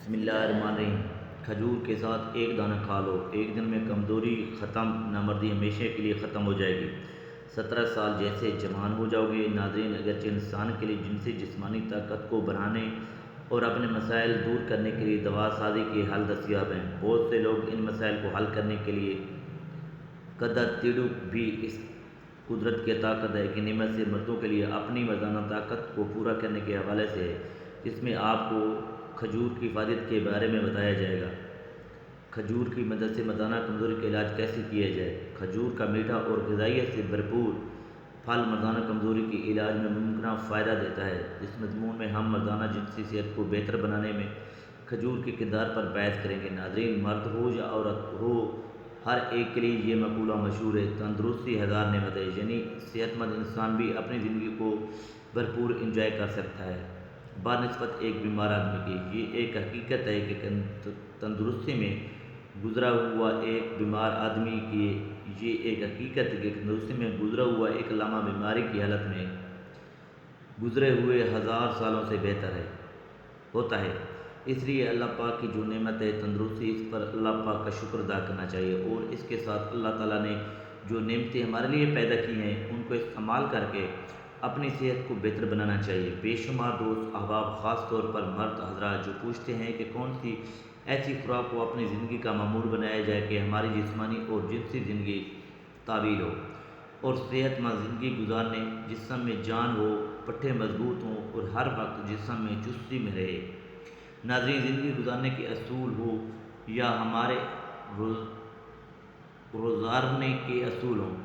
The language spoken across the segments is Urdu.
بسم اللہ الرحمن الرحیم۔ کھجور کے ساتھ ایک دانہ کھا لو، ایک دن میں کمزوری ختم، نامردی ہمیشہ کے لیے ختم ہو جائے گی۔ 17 سال جیسے جوان ہو جاؤ گے۔ ناظرین، اگرچہ انسان کے لیے جنسی جسمانی طاقت کو بڑھانے اور اپنے مسائل دور کرنے کے لیے دوا سازی کے حل دستیاب ہیں، بہت سے لوگ ان مسائل کو حل کرنے کے لیے قدر تیڑک بھی اس قدرت کی طاقت ہے کہ نعمت سے مردوں کے لیے اپنی مردانہ طاقت کو پورا کرنے کے حوالے سے ہے، جس میں آپ کو کھجور کی حفاظت کے بارے میں بتایا جائے گا۔ کھجور کی مدد سے مردانہ کمزوری کا علاج کیسے کیا جائے۔ کھجور کا میٹھا اور غذائیت سے بھرپور پھل مردانہ کمزوری کے علاج میں ممکنہ فائدہ دیتا ہے۔ اس مضمون میں ہم مردانہ جنسی صحت کو بہتر بنانے میں کھجور کے کردار پر بحث کریں گے۔ ناظرین، مرد ہو یا عورت ہو، ہر ایک کے لیے یہ مقولہ مشہور ہے، تندرستی ہزار نعمت ہے، یعنی صحت مند انسان بھی اپنی زندگی کو بھرپور انجوائے کر سکتا ہے بنسبت ایک بیمار آدمی کی۔ یہ ایک حقیقت ہے کہ تندرستی میں گزرا ہوا ایک بیمار آدمی کی یہ ایک حقیقت ہے کہ تندرستی میں گزرا ہوا ایک لامع بیماری کی حالت میں گزرے ہوئے 1000 سالوں سے بہتر ہوتا ہے۔ اس لیے اللہ پاک کی جو نعمت ہے تندرستی، اس پر اللہ پاک کا شکر ادا کرنا چاہیے، اور اس کے ساتھ اللہ تعالیٰ نے جو نعمتیں ہمارے لیے پیدا کی ہیں ان کو استعمال کر کے اپنی صحت کو بہتر بنانا چاہیے۔ بے شمار دوست احباب، خاص طور پر مرد حضرات، جو پوچھتے ہیں کہ کون سی ایسی خوراک کو اپنی زندگی کا معمول بنایا جائے کہ ہماری جسمانی اور جنسی زندگی طویل ہو اور صحت مند زندگی گزارنے، جسم میں جان ہو، پٹھے مضبوط ہوں اور ہر وقت جسم میں چستی میں رہے۔ ناظرین، زندگی گزارنے کے اصول ہو یا ہمارے گزارنے کے اصول ہوں،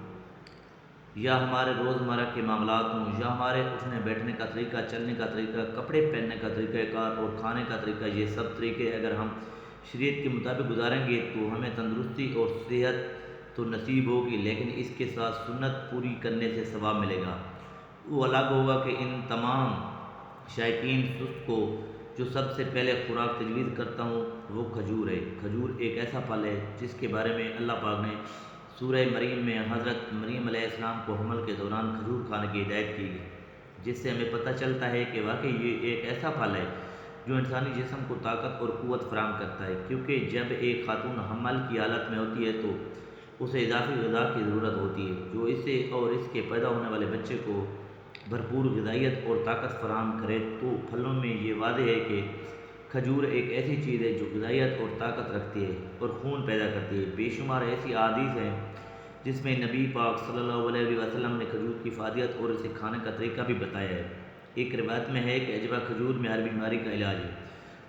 یا ہمارے روزمرہ کے معاملات ہوں، یا ہمارے اٹھنے بیٹھنے کا طریقہ، چلنے کا طریقہ، کپڑے پہننے کا طریقہ کار اور کھانے کا طریقہ، یہ سب طریقے اگر ہم شریعت کے مطابق گزاریں گے تو ہمیں تندرستی اور صحت تو نصیب ہوگی، لیکن اس کے ساتھ سنت پوری کرنے سے ثواب ملے گا۔ وہ الگ ہوگا کہ ان تمام شائقین سست کو جو سب سے پہلے خوراک تجویز کرتا ہوں وہ کھجور ہے۔ کھجور ایک ایسا پھل ہے جس کے بارے میں اللہ پاک نے سورہ مریم میں حضرت مریم علیہ السلام کو حمل کے دوران کھجور کھانے کی ہدایت کی گئی، جس سے ہمیں پتہ چلتا ہے کہ واقعی یہ ایک ایسا پھل ہے جو انسانی جسم کو طاقت اور قوت فراہم کرتا ہے، کیونکہ جب ایک خاتون حمل کی حالت میں ہوتی ہے تو اسے اضافی غذا کی ضرورت ہوتی ہے جو اسے اور اس کے پیدا ہونے والے بچے کو بھرپور غذائیت اور طاقت فراہم کرے۔ تو پھلوں میں یہ واضح ہے کہ کھجور ایک ایسی چیز ہے جو غذائیت اور طاقت رکھتی ہے اور خون پیدا کرتی ہے۔ بے شمار ایسی احادیث ہیں جس میں نبی پاک صلی اللہ علیہ وسلم نے کھجور کی فادیت اور اسے کھانے کا طریقہ بھی بتایا ہے۔ ایک روایت میں ہے کہ عجبہ کھجور میں ہر بیماری کا علاج ہے،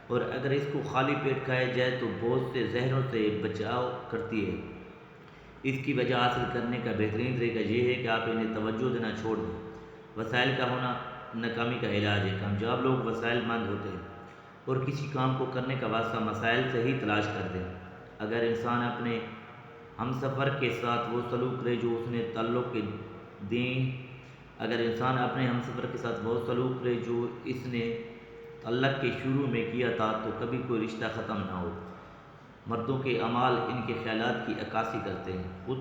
اور اگر اس کو خالی پیٹ کھایا جائے تو بہت سے زہروں سے بچاؤ کرتی ہے۔ اس کی وجہ حاصل کرنے کا بہترین طریقہ یہ ہے کہ آپ انہیں توجہ دینا چھوڑ دیں۔ وسائل کا ہونا ناکامی کا علاج ہے۔ کامیاب لوگ وسائل مند ہوتے ہیں اور کسی کام کو کرنے کا واسطہ مسائل سے ہی تلاش کرتے ہیں۔ اگر انسان اپنے ہمسفر کے ساتھ وہ سلوک کرے جو اس نے تعلق کے دیں اگر انسان اپنے ہمسفر کے ساتھ وہ سلوک کرے جو اس نے تعلق کے شروع میں کیا تھا تو کبھی کوئی رشتہ ختم نہ ہو۔ مردوں کے اعمال ان کے خیالات کی عکاسی کرتے ہیں۔ خود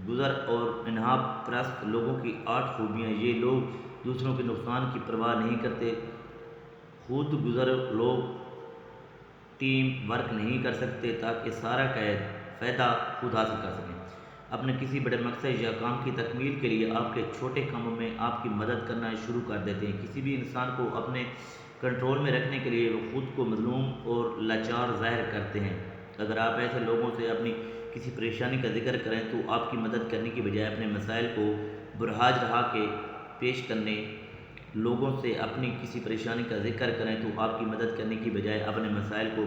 گزر اور انحاف پرست لوگوں کی 8 خوبیاں۔ یہ لوگ دوسروں کے نقصان کی پرواہ نہیں کرتے۔ خود گزر لوگ ٹیم ورک نہیں کر سکتے تاکہ سارا فائدہ خود حاصل کر سکیں۔ اپنے کسی بڑے مقصد یا کام کی تکمیل کے لیے آپ کے چھوٹے کاموں میں آپ کی مدد کرنا شروع کر دیتے ہیں۔ کسی بھی انسان کو اپنے کنٹرول میں رکھنے کے لیے وہ خود کو مظلوم اور لاچار ظاہر کرتے ہیں۔ اگر آپ ایسے لوگوں سے اپنی کسی پریشانی کا ذکر کریں تو آپ کی مدد کرنے کی بجائے اپنے مسائل کو برحاج رہا کے پیش کرنے لوگوں سے اپنی کسی پریشانی کا ذکر کریں تو آپ کی مدد کرنے کی بجائے اپنے مسائل کو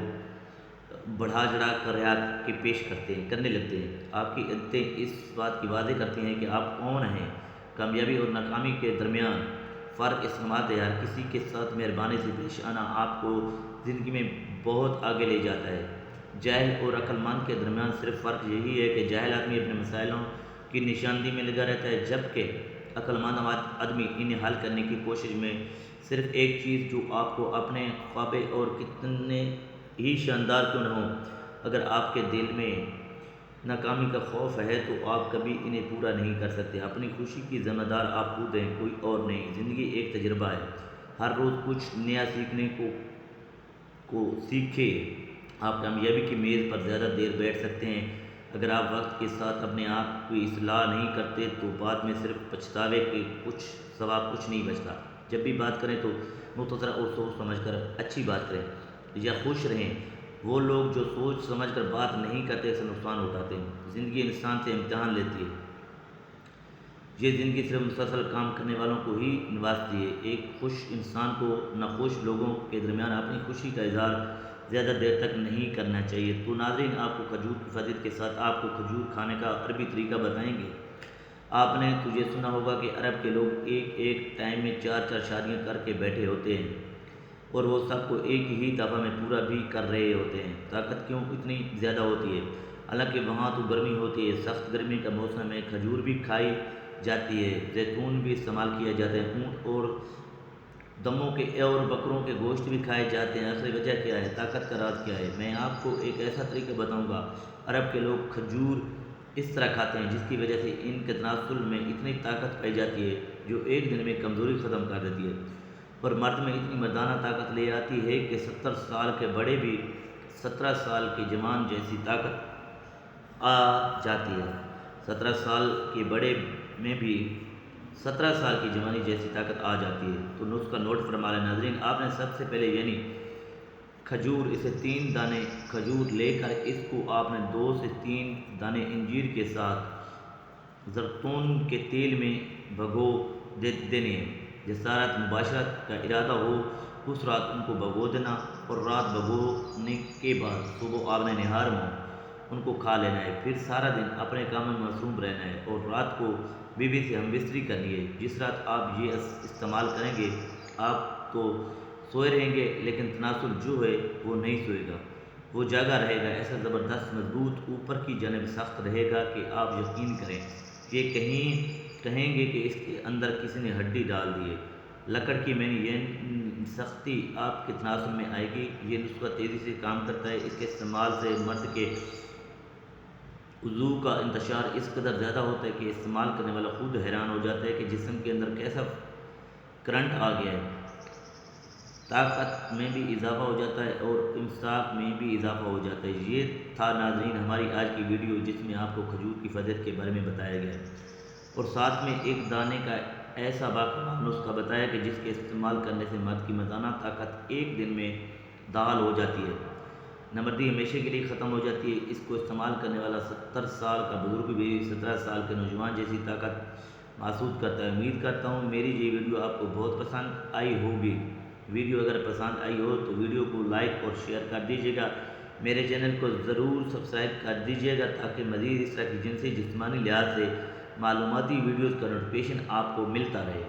بڑھا چڑھا کر رعایت کے پیش کرنے لگتے ہیں۔ آپ کی عادتیں اس بات کی واضح کرتی ہیں کہ آپ کون ہیں۔ کامیابی اور ناکامی کے درمیان فرق اس سماعت ہے۔ ہر کسی کے ساتھ مہربانی سے پیش آنا آپ کو زندگی میں بہت آگے لے جاتا ہے۔ جاہل اور عقل مند کے درمیان صرف فرق یہی ہے کہ جاہل آدمی اپنے مسائلوں کی نشاندہی میں لگا رہتا ہے، جبکہ عقل مند آدمی انہیں حل کرنے کی کوشش میں صرف ایک چیز جو آپ کو اپنے خوابے اور کتنے ہی شاندار کیوں نہ ہوں، اگر آپ کے دل میں ناکامی کا خوف ہے تو آپ کبھی انہیں پورا نہیں کر سکتے۔ اپنی خوشی کی ذمہ دار آپ خود ہیں، کوئی اور نہیں۔ زندگی ایک تجربہ ہے، ہر روز کچھ نیا سیکھنے کو کو سیکھیں۔ آپ کامیابی کی میز پر زیادہ دیر بیٹھ سکتے ہیں، اگر آپ وقت کے ساتھ اپنے آپ کی اصلاح نہیں کرتے تو بعد میں صرف پچھتاوے کے سوا کچھ نہیں بچتا۔ جب بھی بات کریں تو مختصر اور سوچ سمجھ کر اچھی بات کریں یا خوش رہیں۔ وہ لوگ جو سوچ سمجھ کر بات نہیں کرتے سے نقصان اٹھاتے ہیں۔ زندگی انسان سے امتحان لیتی ہے، یہ زندگی صرف مسلسل کام کرنے والوں کو ہی نوازتی ہے۔ ایک خوش انسان کو ناخوش لوگوں کے درمیان اپنی خوشی کا اظہار زیادہ دیر تک نہیں کرنا چاہیے۔ تو ناظرین، آپ کو کھجور کی فضیلت کے ساتھ آپ کو کھجور کھانے کا عربی طریقہ بتائیں گے۔ آپ نے تو یہ سنا ہوگا کہ عرب کے لوگ ایک ٹائم میں 4 شادیاں کر کے بیٹھے ہوتے ہیں، اور وہ سب کو ایک ہی دفعہ میں پورا بھی کر رہے ہوتے ہیں۔ طاقت کیوں اتنی زیادہ ہوتی ہے؟ حالانکہ وہاں تو گرمی ہوتی ہے، سخت گرمی کا موسم ہے، کھجور بھی کھائی جاتی ہے، زیتون بھی استعمال کیا جاتا ہے، اونٹ اور دموں کے اور بکروں کے گوشت بھی کھائے جاتے ہیں۔ اصل وجہ کیا ہے؟ طاقت کا راز کیا ہے؟ میں آپ کو ایک ایسا طریقہ بتاؤں گا۔ عرب کے لوگ کھجور اس طرح کھاتے ہیں جس کی وجہ سے ان کے تناسل میں اتنی طاقت پائی جاتی ہے جو ایک دن میں کمزوری ختم کر دیتی ہے، اور مرد میں اتنی مردانہ طاقت لے آتی ہے کہ 70 سال کے بڑے بھی 17 سال کے جوان جیسی طاقت آ جاتی ہے۔ 17 سال کے بڑے میں بھی 17 سال کی جوانی جیسی طاقت آ جاتی ہے۔ تو نسخہ نوٹ فرما لیں ناظرین۔ آپ نے سب سے پہلے یعنی کھجور، اسے 3 دانے کھجور لے کر اس کو آپ نے 2 سے 3 دانے انجیر کے ساتھ زیتون کے تیل میں بھگو دینے ہیں۔ جس رات مباشرت کا ارادہ ہو اس رات ان کو بھگو دینا، اور رات بھگونے کے بعد صبح آپ نے نہار میں ان کو کھا لینا ہے۔ پھر سارا دن اپنے کاموں میں مصروف رہنا ہے، اور رات کو بیوی سے ہم بستری کرنی ہے۔ جس رات آپ یہ استعمال کریں گے آپ تو سوئے رہیں گے، لیکن تناسل جو ہے وہ نہیں سوئے گا، وہ جاگا رہے گا، ایسا زبردست مضبوط اوپر کی جانب سخت رہے گا کہ آپ یقین کریں یہ کہیں گے کہ اس کے اندر کسی نے ہڈی ڈال دی ہے۔ لکڑ کی میں نے یہ سختی آپ کے تناسل میں آئے گی۔ یہ نسخہ تیزی سے کام کرتا ہے، اس کے استعمال سے مرد کے عضو کا انتشار اس قدر زیادہ ہوتا ہے کہ استعمال کرنے والا خود حیران ہو جاتا ہے کہ جسم کے اندر کیسا کرنٹ آ گیا ہے۔ طاقت میں بھی اضافہ ہو جاتا ہے اور امساک میں بھی اضافہ ہو جاتا ہے۔ یہ تھا ناظرین ہماری آج کی ویڈیو، جس میں آپ کو کھجور کی فضیلت کے بارے میں بتایا گیا ہے، اور ساتھ میں ایک دانے کا ایسا باکمال نسخہ بتایا کہ جس کے استعمال کرنے سے مرد کی مردانہ طاقت ایک دن میں دال ہو جاتی ہے، نمردی ہمیشہ کے لیے ختم ہو جاتی ہے۔ اس کو استعمال کرنے والا 70 سال کا بزرگ بھی 17 سال کے نوجوان جیسی طاقت محسوس کرتا ہے۔ امید کرتا ہوں میری یہ ویڈیو آپ کو بہت پسند آئی ہوگی۔ ویڈیو اگر پسند آئی ہو تو ویڈیو کو لائک اور شیئر کر دیجیے گا۔ میرے چینل کو ضرور سبسکرائب کر دیجیے گا تاکہ مزید اس طرح کی جنسی جسمانی لحاظ سے معلوماتی ویڈیوز کا نوٹیفیکیشن آپ کو ملتا رہے۔